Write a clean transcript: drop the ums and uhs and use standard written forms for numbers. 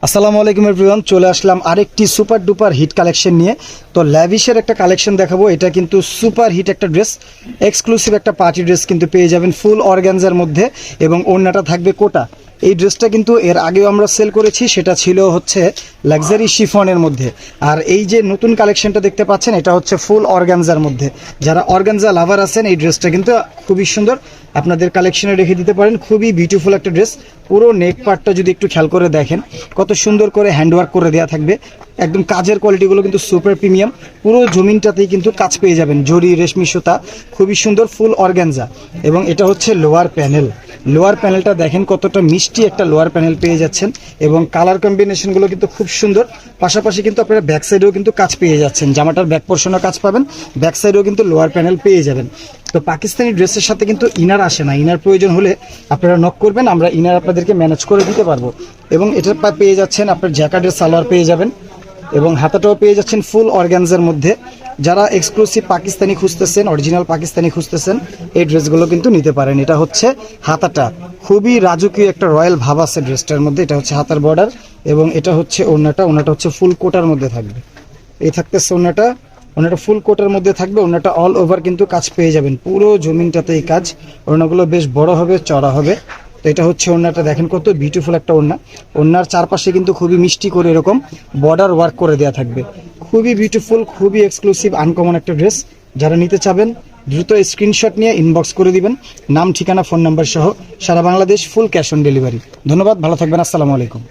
আসসালামু আলাইকুম এভরিওয়ান, চলে আসলাম আরেকটি সুপার ডুপার হিট কালেকশন নিয়ে। তো ল্যাভিশের একটা কালেকশন দেখাবো। এটা কিন্তু সুপার হিট একটা ড্রেস, এক্সক্লুসিভ একটা পার্টি ড্রেস কিন্তু পেয়ে যাবেন ফুল অর্গানজার মধ্যে, এবং ওড়নাটা থাকবে কোটা। এই ড্রেসটা কিন্তু এর আগেও আমরা সেল করেছি, সেটা ছিল হচ্ছে লাক্সারি শিফনের মধ্যে। আর এই যে নতুন কালেকশনটা দেখতে পাচ্ছেন, এটা হচ্ছে ফুল অর্গানজার মধ্যে। যারা অর্গানজা লাভার আছেন, এই ড্রেসটা কিন্তু খুবই সুন্দর, আপনাদের কালেকশনে রেখে দিতে পারেন। খুবই বিউটিফুল একটা ড্রেস। পুরো নেক পার্টটা যদি একটু খেয়াল করে দেখেন, কত সুন্দর করে হ্যান্ডওয়ার্ক করে দেওয়া থাকবে। একদম কাজের কোয়ালিটিগুলো কিন্তু সুপার প্রিমিয়াম। পুরো জমিনটাতেই কিন্তু কাজ পেয়ে যাবেন, জরি রেশমি সুতা, খুবই সুন্দর ফুল অর্গানজা। এবং এটা হচ্ছে লোয়ার প্যানেল। লোয়ার প্যানেলটা দেখেন কতটা মিষ্টি একটা লোয়ার প্যানেল পেয়ে যাচ্ছেন, এবং কালার কম্বিনেশনগুলো কিন্তু খুব সুন্দর। পাশাপাশি কিন্তু আপনারা ব্যাক সাইডেও কিন্তু কাজ পেয়ে যাচ্ছেন, জামাটার ব্যাক পোর্শনও কাজ পাবেন, ব্যাক সাইডেও কিন্তু লোয়ার প্যানেল পেয়ে যাবেন। তো পাকিস্তানি ড্রেসের সাথে কিন্তু ইনার আসে না, ইনার প্রয়োজন হলে আপনারা নক করবেন, আমরা ইনার আপনাদেরকে ম্যানেজ করে দিতে পারবো। এবং এটা পেয়ে যাচ্ছেন আপনার জ্যাকেটের সালোয়ার পেয়ে যাবেন, এবং হাতাটাও পেয়ে যাচ্ছেন ফুল অর্গানজার মধ্যে। যারা এক্সক্লুসিভ পাকিস্তানি খুঁজতেছেন, অরিজিনাল পাকিস্তানি খুঁজতেছেন, এই ড্রেসগুলো কিন্তু নিতে পারেন। এটা হচ্ছে হাতাটা, খুবই রাজকীয় একটা রয়্যাল ভাব আছে ড্রেসটার মধ্যে। এটা হচ্ছে হাতার বর্ডার, এবং এটা হচ্ছে ওড়নাটা। ওড়নাটা হচ্ছে ফুল কোটার মধ্যে থাকবে। এই থাকতেছে ওড়নাটা, ওড়নাটা ফুল কোটার মধ্যে থাকবে। ওড়নাটা অল ওভার কিন্তু কাজ পেয়ে যাবেন, পুরো জমিনটাতে এই কাজ। ওড়নাগুলো বেশ বড় হবে, চড়া হবে। তো এটা হচ্ছে ওড়নাটা, দেখেন কত বিউটিফুল একটা ওড়না। ওড়নার চারপাশে কিন্তু খুবই মিষ্টি করে এরকম বর্ডার ওয়ার্ক করে দেওয়া থাকবে। খুবই বিউটিফুল, খুবই এক্সক্লুসিভ, আনকমন একটা ড্রেস। যারা নিতে চাবেন দ্রুত স্ক্রিনশট নিয়ে ইনবক্স করে দিবেন, নাম, ঠিকানা, ফোন নাম্বার সহ। সারা Bangladesh full cash on delivery. ধন্যবাদ, ভালো থাকবেন, আসসালামু আলাইকুম।